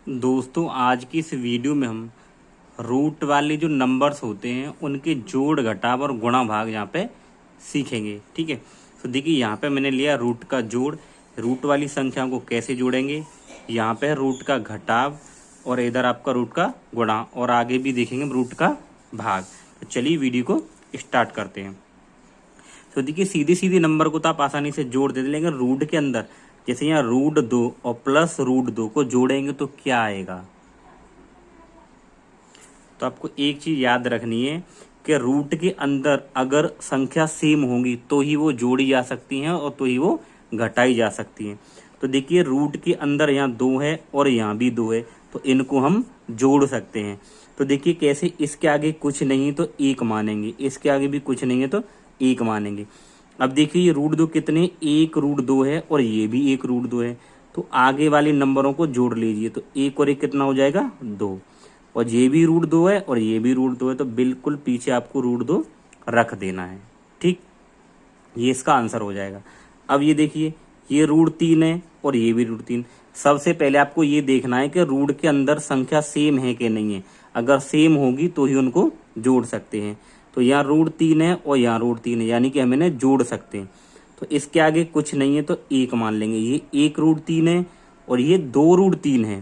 दोस्तों आज की इस वीडियो में हम रूट वाले जो नंबर्स होते हैं उनके जोड़ घटाव और गुणा भाग यहाँ पे सीखेंगे। ठीक है, तो देखिए यहाँ पे मैंने लिया रूट का जोड़। रूट वाली संख्या को कैसे जोड़ेंगे, यहाँ पे रूट का घटाव और इधर आपका रूट का गुणा, और आगे भी देखेंगे रूट का भाग। तो चलिए वीडियो को स्टार्ट करते हैं। तो देखिए सीधे सीधे नंबर को तो आप आसानी से जोड़ देते, लेकिन रूट के अंदर जैसे यहाँ √2 और प्लस √2 को जोड़ेंगे तो क्या आएगा। तो आपको एक चीज याद रखनी है कि रूट के अंदर अगर संख्या सेम होंगी तो ही वो जोड़ी जा सकती हैं और तो ही वो घटाई जा सकती हैं। तो देखिए रूट के अंदर यहाँ 2 है और यहाँ भी 2 है, तो इनको हम जोड़ सकते हैं। तो देखिए कैसे, इसके आगे कुछ नहीं तो 1 मानेंगे, इसके आगे भी कुछ नहीं है तो 1 मानेंगे। अब देखिए ये √2 कितने, 1 √2 है और ये भी 1 √2 है, तो आगे वाले नंबरों को जोड़ लीजिए। तो 1 और 1 कितना हो जाएगा, 2, और ये भी √2 है और ये भी √2 है, तो बिल्कुल पीछे आपको √2 रख देना है। ठीक, ये इसका आंसर हो जाएगा। अब ये देखिए ये √3 है और ये भी √3। सबसे पहले आपको ये देखना है कि रूट के अंदर संख्या सेम है कि नहीं है। अगर सेम होगी तो ही उनको जोड़ सकते हैं। तो यहाँ √3 है और यहाँ √3 है, यानी कि हम इन्हें जोड़ सकते हैं। तो इसके आगे कुछ नहीं है तो 1 मान लेंगे। ये 1 √3 है और ये 2 √3 है,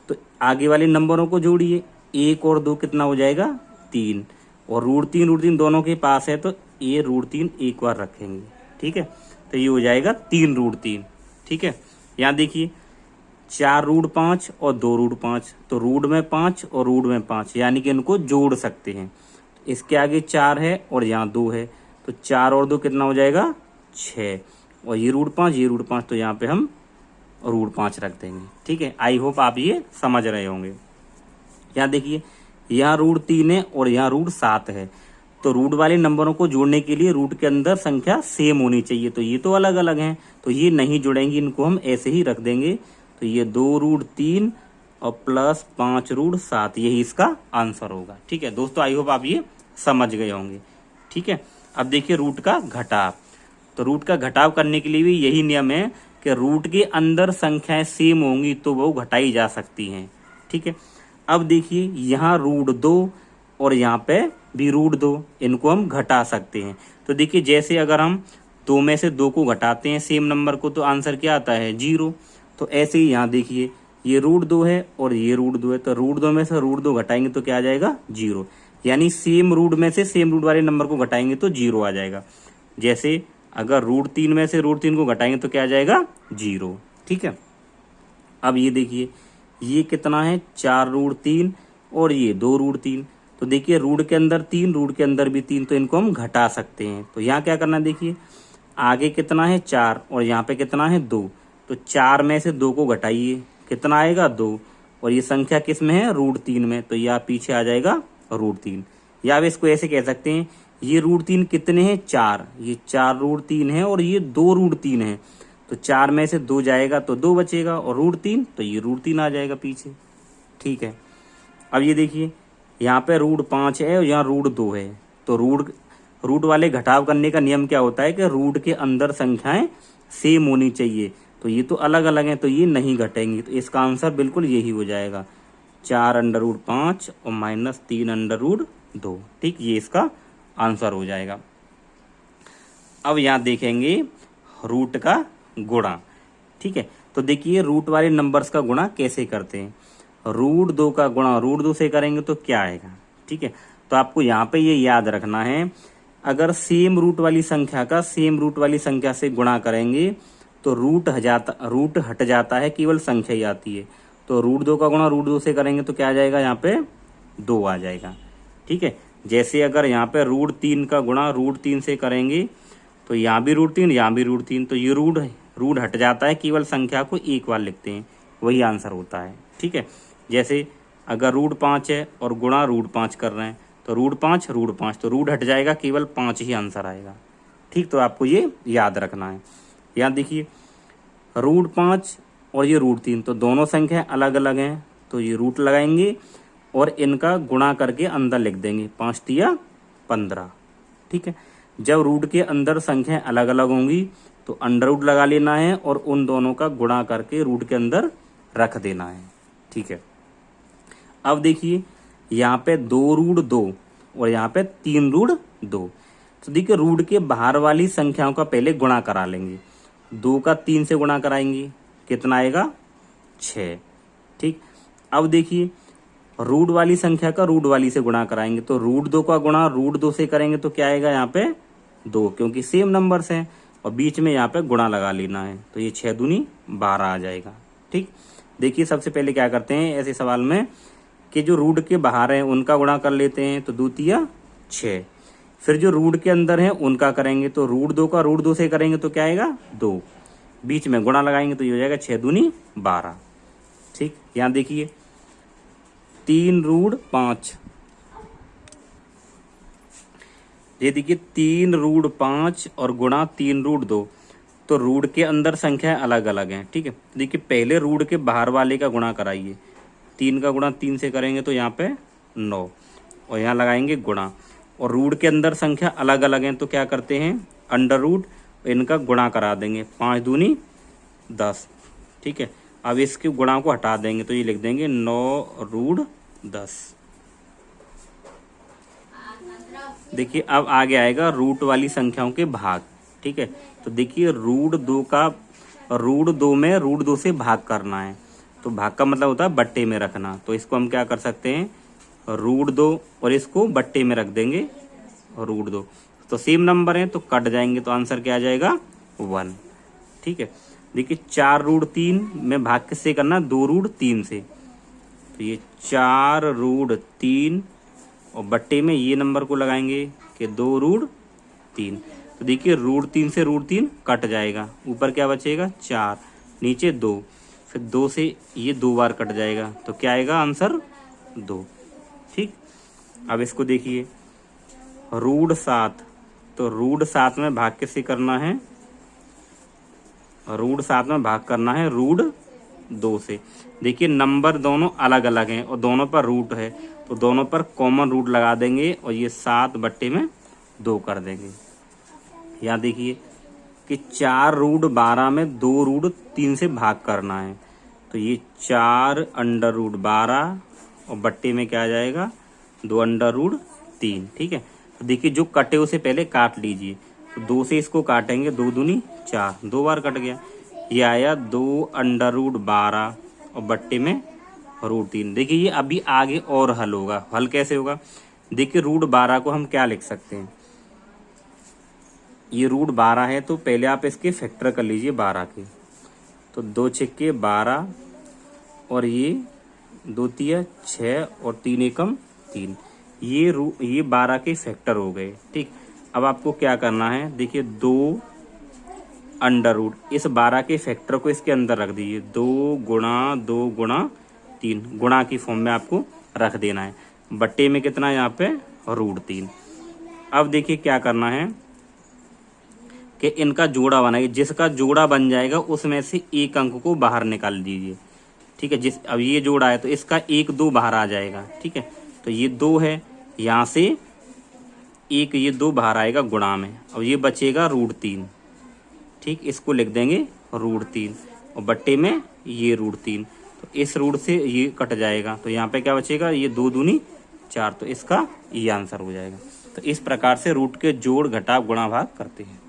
तो आगे वाले नंबरों को जोड़िए। 1 और 2 कितना हो जाएगा, 3, और √3 दोनों के पास है तो ये √3 एक बार रखेंगे। ठीक है, तो ये हो जाएगा 3 √3। ठीक है, यहाँ देखिए 4 √5 और 2 √5, तो रूट में 5 और रूट में 5, यानी कि इनको जोड़ सकते हैं। इसके आगे 4 है और यहाँ 2 है, तो 4 और 2 कितना हो जाएगा, 6, और ये √5 ये √5, तो यहाँ पे हम √5 रख देंगे। ठीक है, आई होप आप ये समझ रहे होंगे। यहाँ देखिए यहाँ √3 है और यहाँ √7 है, तो रूट वाले नंबरों को जोड़ने के लिए रूट के अंदर संख्या सेम होनी चाहिए। तो ये तो अलग अलग हैं, तो ये नहीं जुड़ेंगे, इनको हम ऐसे ही रख देंगे। तो ये 2 √3 और प्लस 5 √7, यही इसका आंसर होगा। ठीक है दोस्तों, आई होप आप ये समझ गए होंगे। ठीक है, अब देखिए रूट का घटाव। तो रूट का घटाव करने के लिए भी यही नियम है कि रूट के अंदर संख्याएं सेम होंगी तो वो घटाई जा सकती हैं। ठीक है, अब देखिए यहाँ √2 और यहाँ पे भी √2, इनको हम घटा सकते हैं। तो देखिए जैसे अगर हम 2 में से 2 को घटाते हैं सेम नंबर को, तो आंसर क्या आता है, 0। तो ऐसे ही यहाँ देखिए ये √2 है और ये √2 है, तो √2 में से √2 घटाएंगे तो क्या आ जाएगा, 0। यानी सेम रूट में से सेम रूट वाले नंबर को घटाएंगे तो 0 आ जाएगा। जैसे अगर √3 में से √3 को घटाएंगे तो क्या आ जाएगा, 0। ठीक है, अब ये देखिए ये कितना है, 4 √3 और ये 2 √3, तो देखिए रूट के अंदर 3, रूट के अंदर भी 3, तो इनको हम घटा सकते हैं। तो यहाँ क्या करना है, देखिए आगे कितना है 4 और यहाँ पे कितना है 2, तो 4 में से 2 को घटाइए, कितना आएगा 2, और ये संख्या किस में है, √3 में, तो यह पीछे आ जाएगा √3। या आप इसको ऐसे कह सकते हैं, ये √3 कितने हैं, 4, ये 4 √3 है और ये 2 √3 है, तो 4 में से 2 जाएगा तो 2 बचेगा, और √3 तो ये √3 आ जाएगा पीछे। ठीक है, अब ये देखिए यहाँ पे √5 है और यहाँ √2 है, तो रूट वाले घटाव करने का नियम क्या होता है कि रूट के अंदर संख्याएं सेम होनी चाहिए। तो ये तो अलग अलग हैं, तो ये नहीं घटेंगी, तो इसका आंसर बिल्कुल यही हो जाएगा, 4 √5 और -3 √2। ठीक, ये इसका आंसर हो जाएगा। अब यहाँ देखेंगे रूट का गुणा। ठीक है, तो देखिए रूट वाले नंबर्स का गुणा कैसे करते हैं। √2 का गुणा √2 से करेंगे तो क्या आएगा। ठीक है, तो आपको यहाँ पे ये याद रखना है, अगर सेम रूट वाली संख्या का सेम रूट वाली संख्या से गुणा करेंगे तो रूट हट जाता है, केवल संख्या ही आती है। तो √2 का गुणा √2 से करेंगे तो क्या आ जाएगा, यहाँ पे 2 आ जाएगा। ठीक है, जैसे अगर यहाँ पे √3 का गुणा √3 से करेंगे तो यहाँ भी √3 यहाँ भी √3, तो ये रूट हट जाता है, केवल संख्या को एक बार लिखते हैं, वही आंसर होता है। ठीक है, जैसे अगर √5 है और गुणा √5 कर रहे हैं तो √5 तो रूट हट जाएगा, केवल 5 ही आंसर आएगा। ठीक, तो आपको ये याद रखना है। यहाँ देखिए √5 और ये √3, तो दोनों संख्या अलग अलग हैं, तो ये रूट लगाएंगे और इनका गुणा करके अंदर लिख देंगे, 5 तिया 15। ठीक है, जब रूट के अंदर संख्या अलग अलग होंगी तो अंडर लगा लेना है और उन दोनों का गुणा करके रूट के अंदर रख देना है। ठीक है। अब देखिए यहाँ पे 2√2 और यहाँ पे 3√2। तो देखिए रूट के बाहर वाली संख्याओं का पहले गुणा करा लेंगे। 2 का 3 से गुणा कराएंगे, कितना आएगा 6। ठीक, अब देखिए रूट वाली संख्या का रूट वाली से गुणा कराएंगे, तो √2 का गुणा √2 से करेंगे तो क्या आएगा यहाँ पे 2, क्योंकि सेम नंबर्स हैं और बीच में यहाँ पे गुणा लगा लेना है, तो ये 6 दूनी 12 आ जाएगा। ठीक, देखिए सबसे पहले क्या करते हैं ऐसे सवाल में कि जो रूट के बाहर हैं उनका गुणा कर लेते हैं, तो 2 तिया 6। फिर जो रूट के अंदर है उनका करेंगे, तो √2 का √2 से करेंगे तो क्या आएगा 2, बीच में गुणा लगाएंगे तो ये हो जाएगा 6 दूनी 12। ठीक, यहाँ देखिए 3√5, ये देखिए 3√5 और गुणा 3√2, तो रूट के अंदर संख्या अलग अलग हैं। ठीक है, देखिए पहले रूट के बाहर वाले का गुणा कराइए, 3 का गुणा 3 से करेंगे तो यहाँ पे 9 और यहाँ लगाएंगे गुणा, और रूट के अंदर संख्या अलग अलग हैं तो क्या करते हैं अंडर रूट इनका गुणा करा देंगे, 5 दूनी 10। ठीक है, अब इसके गुणा को हटा देंगे तो ये लिख देंगे 9√10। देखिए अब आगे आएगा रूट वाली संख्याओं के भाग। ठीक है, तो देखिए √2 में √2 से भाग करना है, तो भाग का मतलब होता है बट्टे में रखना, तो इसको हम क्या कर सकते हैं √2 और इसको बट्टे में रख देंगे √2, तो सेम नंबर है तो कट जाएंगे, तो आंसर क्या आ जाएगा 1। ठीक है, देखिए 4√3 में भाग किससे करना 2√3 से, तो ये 4√3 और बट्टे में ये नंबर को लगाएंगे कि 2√3, तो देखिए √3 से √3 कट जाएगा, ऊपर क्या बचेगा 4, नीचे 2, फिर 2 से ये 2 बार कट जाएगा, तो क्या आएगा आंसर 2। ठीक, अब इसको देखिए √7, तो √7 में भाग किससे करना है √7 में भाग करना है √2 से। देखिए नंबर दोनों अलग अलग हैं और दोनों पर रूट है, तो दोनों पर कॉमन रूट लगा देंगे और ये 7 बट्टे में 2 कर देंगे। यहाँ देखिए कि 4√12 में 2√3 से भाग करना है, तो ये 4√12 और बट्टे में क्या आ जाएगा 2√3। ठीक है, तो देखिए जो कटे उसे पहले काट लीजिए, तो 2 से इसको काटेंगे, 2 दूनी 4, 2 बार कट गया, ये आया 2√12 और बट्टे में √3। देखिए ये अभी आगे और हल होगा, हल कैसे होगा देखिए √12 को हम क्या लिख सकते हैं, ये √12 है तो पहले आप इसके फैक्टर कर लीजिए 12 के, तो 2 छक्के 12 और ये 2 तिया 6 और 3 एकम 3, ये 12 के फैक्टर हो गए। ठीक, अब आपको क्या करना है देखिए 2 अंडर रूट, इस 12 के फैक्टर को इसके अंदर रख दीजिए, 2 गुणा 2 गुणा 3, गुणा की फॉर्म में आपको रख देना है, बट्टे में कितना यहाँ पे √3। अब देखिए क्या करना है कि इनका जोड़ा बनाइए, जिसका जोड़ा बन जाएगा उसमें से एक अंक को बाहर निकाल दीजिए। ठीक है, अब ये जोड़ा है तो इसका 1 2 बाहर आ जाएगा। ठीक है, तो ये 2 है, यहाँ से एक ये 2 बाहर आएगा गुणा में, अब ये बचेगा √3। ठीक, इसको लिख देंगे √3 और बट्टे में ये √3, तो इस रूट से ये कट जाएगा, तो यहाँ पे क्या बचेगा ये 2 दूनी 4, तो इसका ये आंसर हो जाएगा। तो इस प्रकार से रूट के जोड़ घटाव गुणा भाग करते हैं।